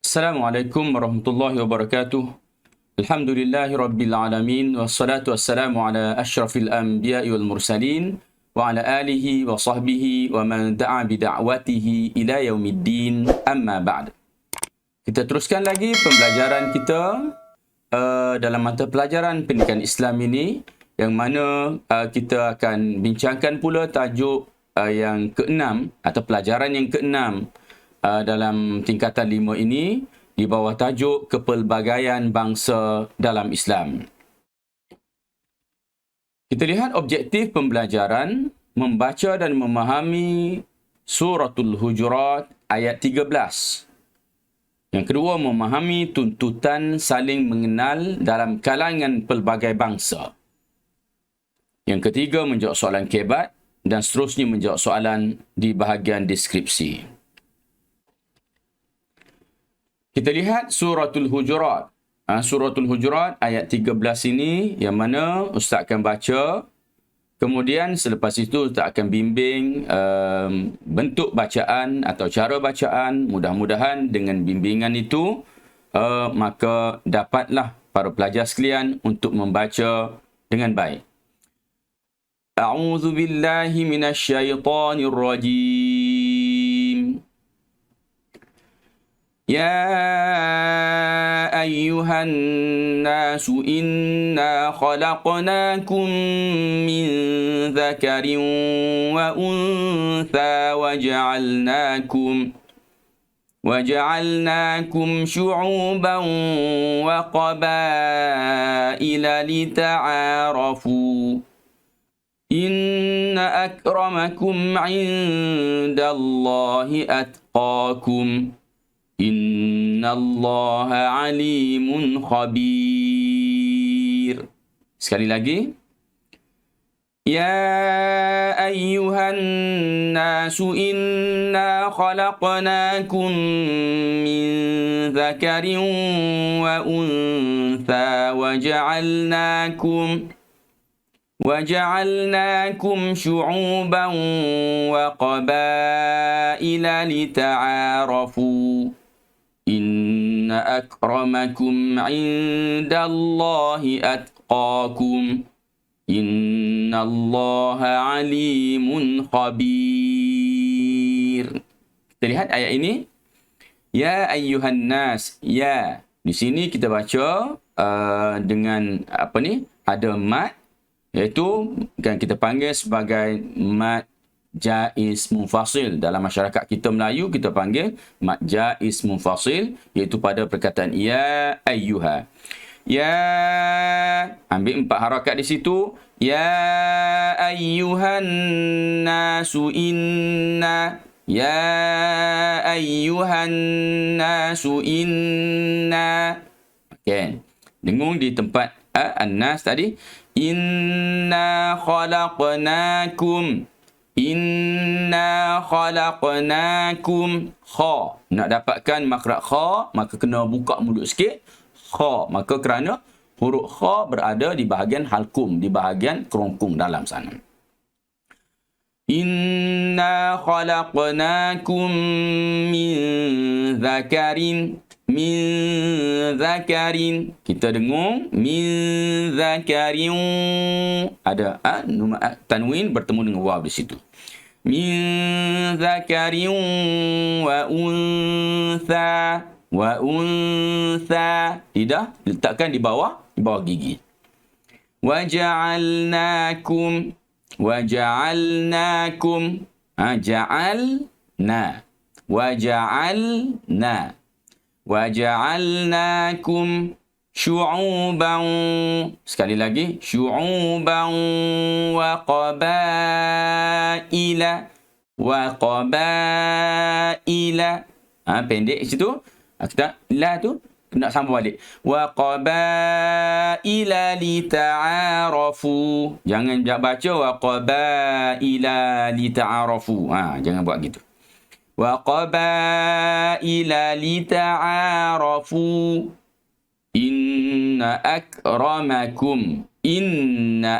Assalamualaikum warahmatullahi wabarakatuh. Alhamdulillahi rabbil alamin wassalatu wassalamu ala asyrafil anbiya'i wal mursalin wa ala alihi wa sahbihi wa man da'a bi da'watihi ila yaumiddin, amma ba'd. Kita teruskan lagi pembelajaran kita dalam mata pelajaran pendidikan Islam ini, yang mana kita akan bincangkan pula tajuk yang keenam atau pelajaran yang keenam dalam tingkatan 5 ini, di bawah tajuk kepelbagaian bangsa dalam Islam. Kita lihat objektif pembelajaran, membaca dan memahami Suratul Hujurat ayat 13. Yang kedua, memahami tuntutan saling mengenal dalam kalangan pelbagai bangsa. Yang ketiga, menjawab soalan kebat, dan seterusnya menjawab soalan di bahagian deskripsi. Kita lihat Suratul Hujurat. Suratul Hujurat ayat 13 ini, yang mana Ustaz akan baca. Kemudian selepas itu Ustaz akan bimbing bentuk bacaan atau cara bacaan. Mudah-mudahan dengan bimbingan itu, maka dapatlah para pelajar sekalian untuk membaca dengan baik. A'udzu billahi minasyaitonir rajim. يا أيها الناس إنا خلقناكم من ذكر وأنثى وجعلناكم شعوبا وقبائل لتعارفوا إن أكرمكم عند الله أتقاكم Innallaha alimun khabir. Sekali lagi. Ya ayyuhan nasu inna khalaqnakum min dzakarin wa untha وجعلناكم شعوبا وقبائل لتعارفوا إن أكرمكم عند الله أتقاكم إن الله عليم خبير. Kita lihat ayat ini. Ya ayyuhan nas. Ya. Di sini kita baca dengan apa ni? Ada mat, iaitu kan kita panggil sebagai mat jaiz munfasil. Dalam masyarakat kita Melayu, kita panggil mat jaiz munfasil, iaitu pada perkataan ya ayyuha. Ya, ambil 4 harakat di situ. Ya ayyuhan nasu inna. Ya ayyuhan nasu inna. Okey. Dengung di tempat an-nas tadi. Inna khalaqnakum. Kha. Nak dapatkan makhraj kha, maka kena buka mulut sikit. Kha. Maka kerana huruf kha berada di bahagian halkum, di bahagian kerongkong dalam sana. Inna khalaqnakum min zakarin. Kita dengung min zakarin, ada tanwin bertemu dengan waw di situ. Min zakarin wa untha. Tidak, letakkan di bawah gigi. Waja'alnakum. Waja'alnakum syu'uban. Sekali lagi. Syu'uban wa qabaila. Pendek situ. Kita la tu kena sambung balik. Wa qabaila lita'arafu. Jangan baca wa qabaila lita'arafu. Jangan buat gitu. Wa qabaila lita'arafu. Inna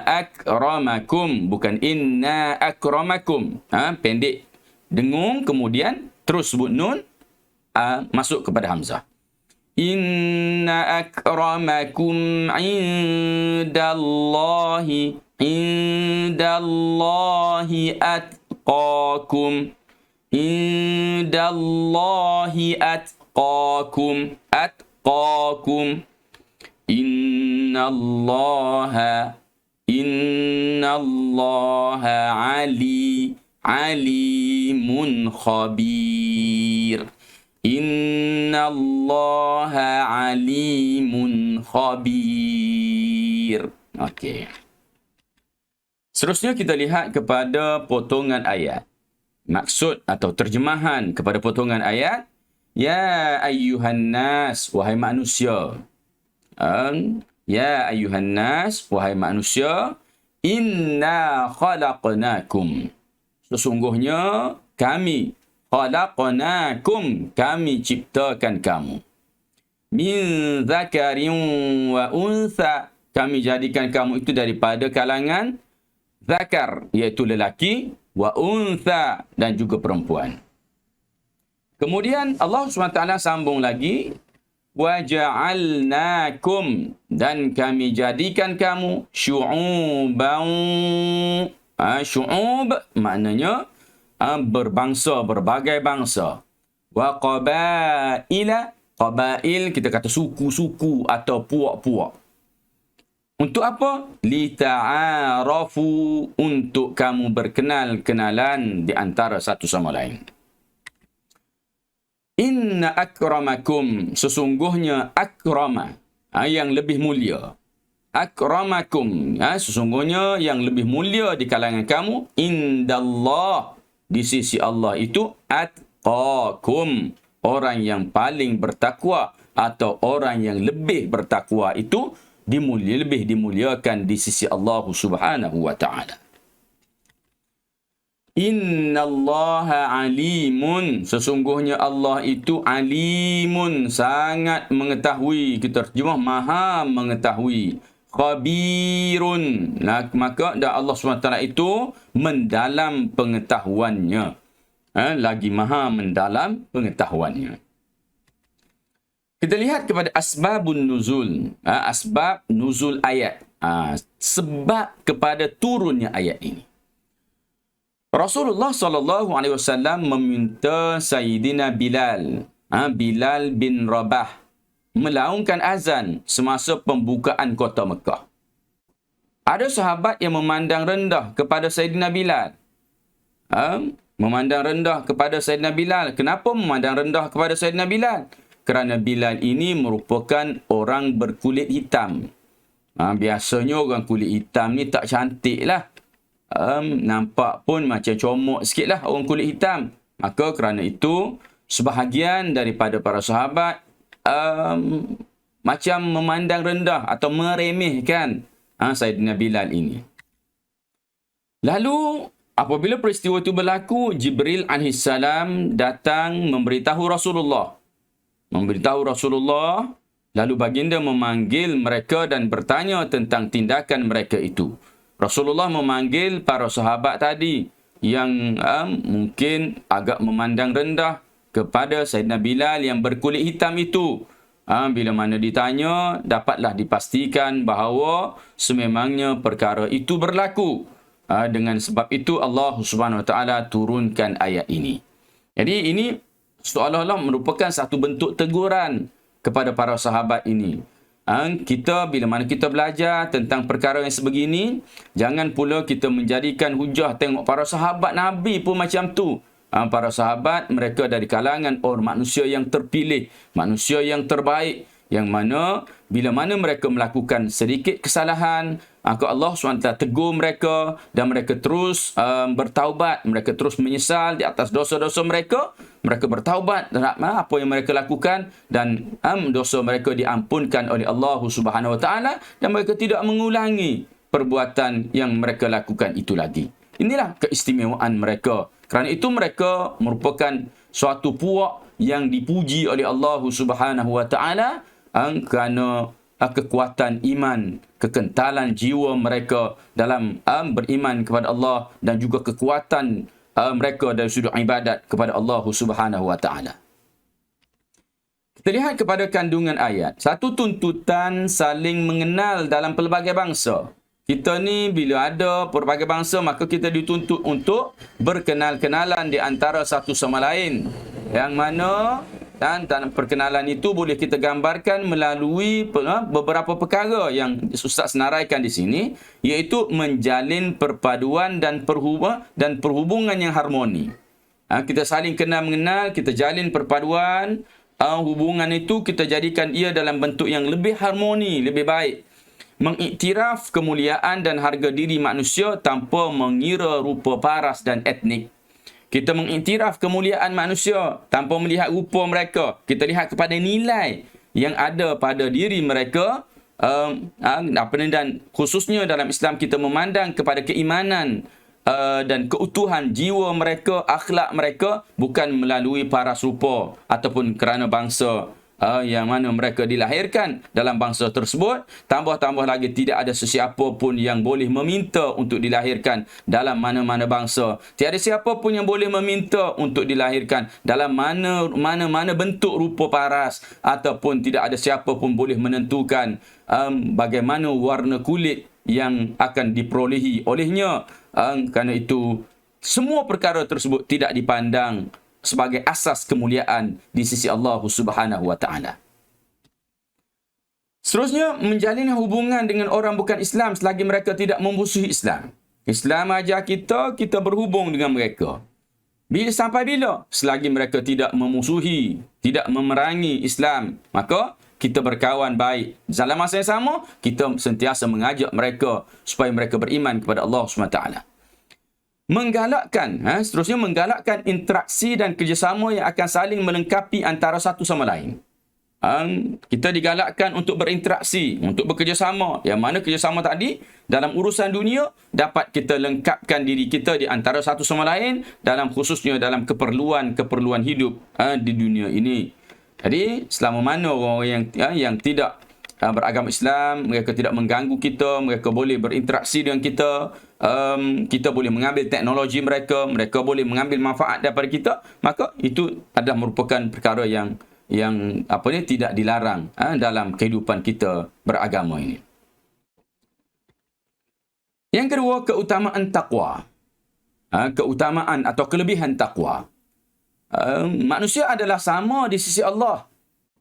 akramakum. Bukan inna akramakum. Pendek. Dengung, kemudian terus sebut nun, masuk kepada hamzah. Inna akramakum indallahi atqakum. Indallahi atqakum. Atqakum. Innallaha alimun khabir. Innallaha alimun khabir. Okey. Seterusnya kita lihat kepada potongan ayat. Maksud atau terjemahan kepada potongan ayat. Ya ayyuhan nas, wahai manusia. Ya ayyuhan nas, wahai manusia. Inna khalaqnakum. Sesungguhnya kami. Khalaqnakum. Kami ciptakan kamu. Min zakarin wa untha. Kami jadikan kamu itu daripada kalangan zakar, iaitu lelaki, wa untha, dan juga perempuan. Kemudian Allah SWT sambung lagi, wa ja'alnakum, dan kami jadikan kamu syu'uban. Syu'ub maknanya berbangsa, berbagai bangsa. Wa qabaila, qabail kita kata suku-suku atau puak-puak. Untuk apa? Lita'arafu, untuk kamu berkenal-kenalan di antara satu sama lain. Inna akramakum, sesungguhnya akrama, yang lebih mulia. Akramakum, sesungguhnya yang lebih mulia di kalangan kamu, indallah, di sisi Allah itu, atqakum, orang yang paling bertakwa atau orang yang lebih bertakwa itu lebih dimuliakan di sisi Allah Subhanahu wa taala. Innallaha alimun, sesungguhnya Allah itu alimun, sangat mengetahui. Kita terjemah maha mengetahui. Khabirun, maka Allah SWT itu mendalam pengetahuannya. Lagi maha mendalam pengetahuannya. Kita lihat kepada asbabun nuzul. Asbab nuzul ayat. Sebab kepada turunnya ayat ini. Rasulullah SAW meminta Sayyidina Bilal, Bilal bin Rabah, melaungkan azan semasa pembukaan kota Mekah. Ada sahabat yang memandang rendah kepada Sayyidina Bilal. Memandang rendah kepada Sayyidina Bilal. Kenapa memandang rendah kepada Sayyidina Bilal? Kerana Bilal ini merupakan orang berkulit hitam. Biasanya orang kulit hitam ni tak cantik lah. Nampak pun macam comok sikit lah orang kulit hitam. Maka kerana itu, sebahagian daripada para sahabat macam memandang rendah atau meremehkan Sayyidina Bilal ini. Lalu, apabila peristiwa itu berlaku, Jibril AS datang memberitahu Rasulullah. Lalu baginda memanggil mereka dan bertanya tentang tindakan mereka itu. Rasulullah memanggil para sahabat tadi yang mungkin agak memandang rendah kepada Sayyidina Bilal yang berkulit hitam itu. Bila mana ditanya, dapatlah dipastikan bahawa sememangnya perkara itu berlaku. Dengan sebab itu Allah SWT turunkan ayat ini. Jadi ini seolah-olah merupakan satu bentuk teguran kepada para sahabat ini. Kita bila mana kita belajar tentang perkara yang sebegini, jangan pula kita menjadikan hujah tengok para sahabat Nabi pun macam tu. Para sahabat mereka dari kalangan orang manusia yang terpilih, manusia yang terbaik, yang mana bila mana mereka melakukan sedikit kesalahan, maka Allah SWT tegur mereka dan mereka terus bertaubat, mereka terus menyesal di atas dosa-dosa mereka. Mereka bertaubat terhadap apa yang mereka lakukan dan dosa mereka diampunkan oleh Allah Subhanahu Wa Taala dan mereka tidak mengulangi perbuatan yang mereka lakukan itu lagi. Inilah keistimewaan mereka. Kerana itu mereka merupakan suatu puak yang dipuji oleh Allah Subhanahu Wa Taala kerana kekuatan iman, kekentalan jiwa mereka dalam beriman kepada Allah dan juga kekuatan mereka dari sudut ibadat kepada Allah Subhanahu Wa Taala. Kita Kita lihat kepada kandungan ayat. Satu tuntutan saling mengenal dalam pelbagai bangsa. Kita ni bila ada pelbagai bangsa, maka kita dituntut untuk berkenal-kenalan di antara satu sama lain. Yang mana dan perkenalan itu boleh kita gambarkan melalui beberapa perkara yang Ustaz senaraikan di sini, iaitu menjalin perpaduan dan perhubungan yang harmoni. Kita saling kenal mengenal, kita jalin perpaduan, hubungan itu kita jadikan ia dalam bentuk yang lebih harmoni, lebih baik. Mengiktiraf kemuliaan dan harga diri manusia tanpa mengira rupa paras dan etnik. Kita mengiktiraf kemuliaan manusia tanpa melihat rupa mereka. Kita lihat kepada nilai yang ada pada diri mereka. Dan khususnya dalam Islam kita memandang kepada keimanan dan keutuhan jiwa mereka, akhlak mereka, bukan melalui paras rupa ataupun kerana bangsa yang mana mereka dilahirkan dalam bangsa tersebut. Tambah-tambah lagi tidak ada sesiapa pun yang boleh meminta untuk dilahirkan dalam mana-mana bangsa. Tiada siapa pun yang boleh meminta untuk dilahirkan dalam mana-mana bentuk rupa paras, ataupun tidak ada siapa pun boleh menentukan bagaimana warna kulit yang akan diperolehi olehnya. Kerana itu semua perkara tersebut tidak dipandang sebagai asas kemuliaan di sisi Allah Subhanahu wa taala. Seterusnya, menjalin hubungan dengan orang bukan Islam selagi mereka tidak memusuhi Islam. Islam ajar kita berhubung dengan mereka. Sampai bila? Selagi mereka tidak memusuhi, tidak memerangi Islam, maka kita berkawan baik. Dalam masa yang sama, kita sentiasa mengajak mereka supaya mereka beriman kepada Allah SWT. Seterusnya menggalakkan interaksi dan kerjasama yang akan saling melengkapi antara satu sama lain. Kita digalakkan untuk berinteraksi, untuk bekerjasama. Yang mana kerjasama tadi dalam urusan dunia dapat kita lengkapkan diri kita di antara satu sama lain, khususnya dalam keperluan hidup di dunia ini. Jadi selama mana orang yang tidak beragama Islam, mereka tidak mengganggu kita, mereka boleh berinteraksi dengan kita, kita boleh mengambil teknologi mereka, mereka boleh mengambil manfaat daripada kita, maka itu adalah merupakan perkara yang tidak dilarang dalam kehidupan kita beragama ini. Yang kedua, keutamaan takwa. Keutamaan atau kelebihan takwa. Manusia adalah sama di sisi Allah.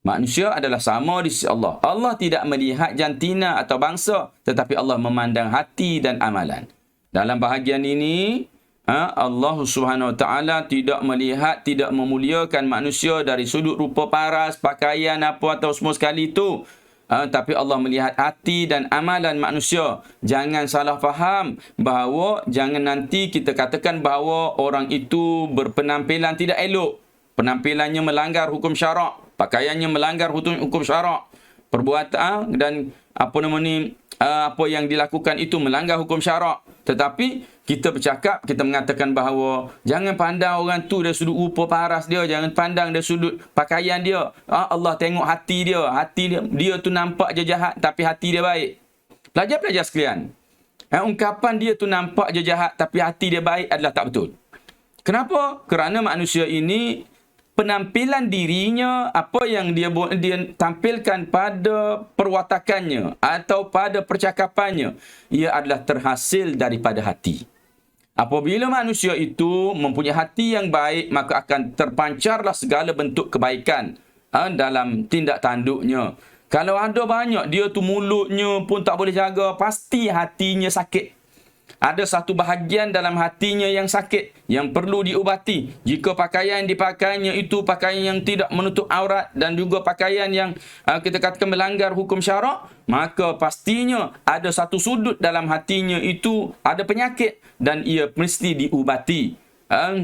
Manusia adalah sama di sisi Allah. Allah tidak melihat jantina atau bangsa, tetapi Allah memandang hati dan amalan. Dalam bahagian ini, Allah Subhanahu Wa Taala tidak melihat, tidak memuliakan manusia dari sudut rupa paras, pakaian apa atau semua sekali itu. Tapi Allah melihat hati dan amalan manusia. Jangan salah faham bahawa jangan nanti kita katakan bahawa orang itu berpenampilan tidak elok. Penampilannya melanggar hukum syarak, pakaiannya melanggar hukum syarak, perbuatan dan apa yang dilakukan itu melanggar hukum syarak. Tetapi kita bercakap, kita mengatakan bahawa jangan pandang orang tu dari sudut rupa paras dia, jangan pandang dari sudut pakaian dia. Allah tengok hati dia. Dia tu nampak je jahat tapi hati dia baik. Pelajar-pelajar sekalian, ungkapan dia tu nampak je jahat tapi hati dia baik adalah tak betul. Kenapa? Kerana manusia ini penampilan dirinya, apa yang dia tampilkan pada perwatakannya atau pada percakapannya, ia adalah terhasil daripada hati. Apabila manusia itu mempunyai hati yang baik, maka akan terpancarlah segala bentuk kebaikan dalam tindak tanduknya. Kalau ada banyak, dia tu mulutnya pun tak boleh jaga, pasti hatinya sakit. Ada satu bahagian dalam hatinya yang sakit, yang perlu diubati. Jika pakaian dipakainya itu pakaian yang tidak menutup aurat dan juga pakaian yang kita katakan melanggar hukum syarak, maka pastinya ada satu sudut dalam hatinya itu ada penyakit dan ia mesti diubati.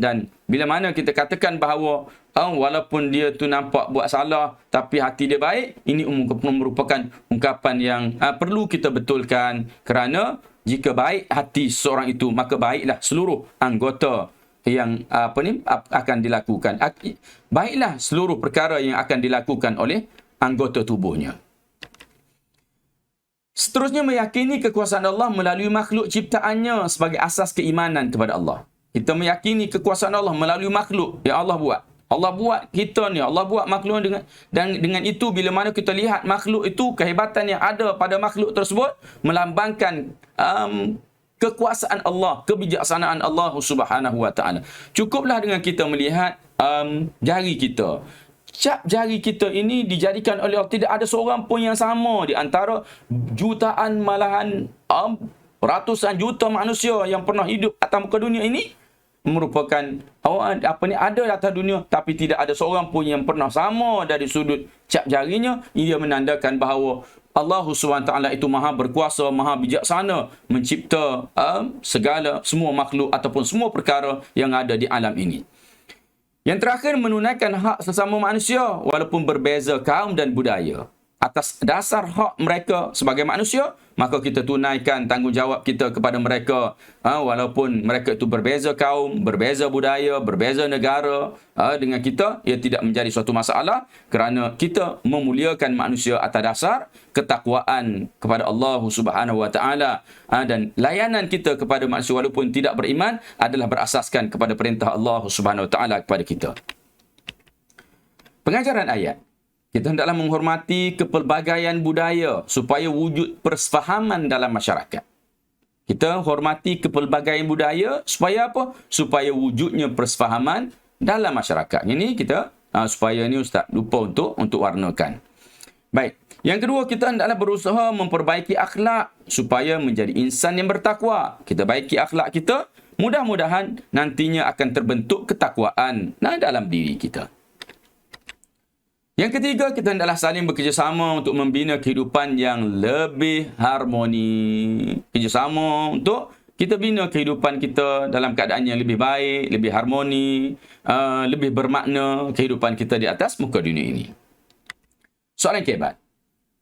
Dan bila mana kita katakan bahawa walaupun dia tu nampak buat salah tapi hati dia baik, ini merupakan ungkapan yang perlu kita betulkan, kerana jika baik hati seseorang itu, maka baiklah seluruh anggota yang akan dilakukan. Baiklah seluruh perkara yang akan dilakukan oleh anggota tubuhnya. Seterusnya, meyakini kekuasaan Allah melalui makhluk ciptaannya sebagai asas keimanan kepada Allah. Kita meyakini kekuasaan Allah melalui makhluk yang Allah buat. Allah buat kita ni, Allah buat makhluk dengan itu bila mana kita lihat makhluk itu, kehebatan yang ada pada makhluk tersebut melambangkan kekuasaan Allah, kebijaksanaan Allah Subhanahu wa taala. Cukuplah dengan kita melihat jari kita. Cap jari kita ini dijadikan oleh Allah. Tidak ada seorang pun yang sama di antara jutaan, malahan ratusan juta manusia yang pernah hidup atas muka dunia ini, merupakan ada di atas dunia, tapi tidak ada seorang pun yang pernah sama dari sudut cap jarinya. Ia menandakan bahawa Allah SWT itu maha berkuasa, maha bijaksana mencipta semua makhluk ataupun semua perkara yang ada di alam ini. Yang terakhir, menunaikan hak sesama manusia walaupun berbeza kaum dan budaya. Atas dasar hak mereka sebagai manusia, maka kita tunaikan tanggungjawab kita kepada mereka, walaupun mereka itu berbeza kaum, berbeza budaya, berbeza negara dengan kita. Ia tidak menjadi suatu masalah kerana kita memuliakan manusia atas dasar ketakwaan kepada Allah Subhanahu wa taala, dan layanan kita kepada manusia walaupun tidak beriman adalah berasaskan kepada perintah Allah Subhanahu wa taala kepada kita. Pengajaran ayat, kita hendaklah menghormati kepelbagaian budaya supaya wujud persefahaman dalam masyarakat. Kita hormati kepelbagaian budaya supaya apa? Supaya wujudnya persefahaman dalam masyarakat. Ini kita supaya ni Ustaz lupa untuk warnakan. Baik. Yang kedua, kita hendaklah berusaha memperbaiki akhlak supaya menjadi insan yang bertakwa. Kita baiki akhlak kita, mudah-mudahan nantinya akan terbentuk ketakwaan dalam diri kita. Yang ketiga, kita hendaklah saling bekerjasama untuk membina kehidupan yang lebih harmoni. Kerjasama untuk kita bina kehidupan kita dalam keadaan yang lebih baik, lebih harmoni, lebih bermakna kehidupan kita di atas muka dunia ini. Soalan kehebat.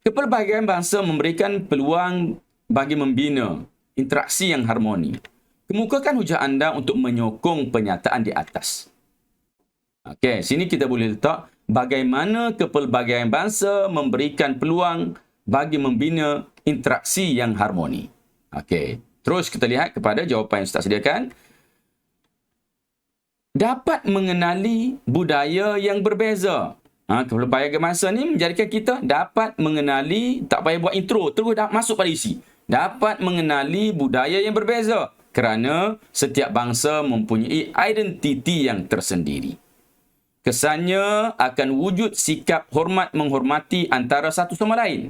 Kepelbagaian bangsa memberikan peluang bagi membina interaksi yang harmoni. Kemukakan hujah anda untuk menyokong pernyataan di atas. Okey, sini kita boleh letak bagaimana kepelbagaian bangsa memberikan peluang bagi membina interaksi yang harmoni. Okey, terus kita lihat kepada jawapan yang Ustaz sediakan. Dapat mengenali budaya yang berbeza. Kepelbagaian bangsa ni menjadikan kita dapat mengenali, tak payah buat intro, terus dah masuk pada isi. Dapat mengenali budaya yang berbeza kerana setiap bangsa mempunyai identiti yang tersendiri. Kesannya akan wujud sikap hormat menghormati antara satu sama lain.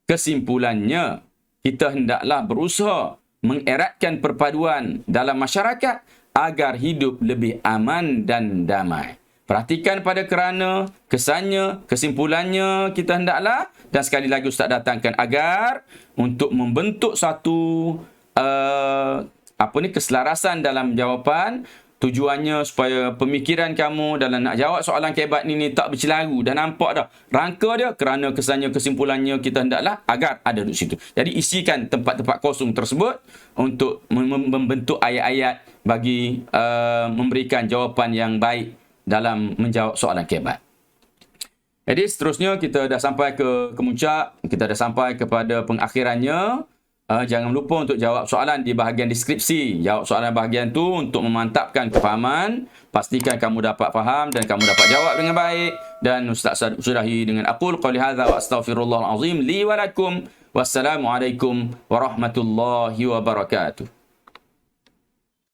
Kesimpulannya, kita hendaklah berusaha mengeratkan perpaduan dalam masyarakat agar hidup lebih aman dan damai. Perhatikan pada kerana, kesannya, kesimpulannya kita hendaklah, dan sekali lagi Ustaz datangkan agar untuk membentuk satu keselarasan dalam jawapan. Tujuannya supaya pemikiran kamu dalam nak jawab soalan kehebat ni tak bercelaru. Dah nampak dah rangka dia, kerana kesannya, kesimpulannya kita hendaklah agar ada di situ. Jadi isikan tempat-tempat kosong tersebut untuk membentuk ayat-ayat bagi memberikan jawapan yang baik dalam menjawab soalan kehebat. Jadi seterusnya kita dah sampai ke kemuncak, kita dah sampai kepada pengakhirannya. Jangan lupa untuk jawab soalan di bahagian deskripsi. Jawab soalan bahagian tu untuk memantapkan kefahaman. Pastikan kamu dapat faham dan kamu dapat jawab dengan baik. Dan Ustaz sudahi dengan aqul qawli hadza wa astaghfirullahal azim li wa lakum. Wassalamualaikum warahmatullahi wabarakatuh.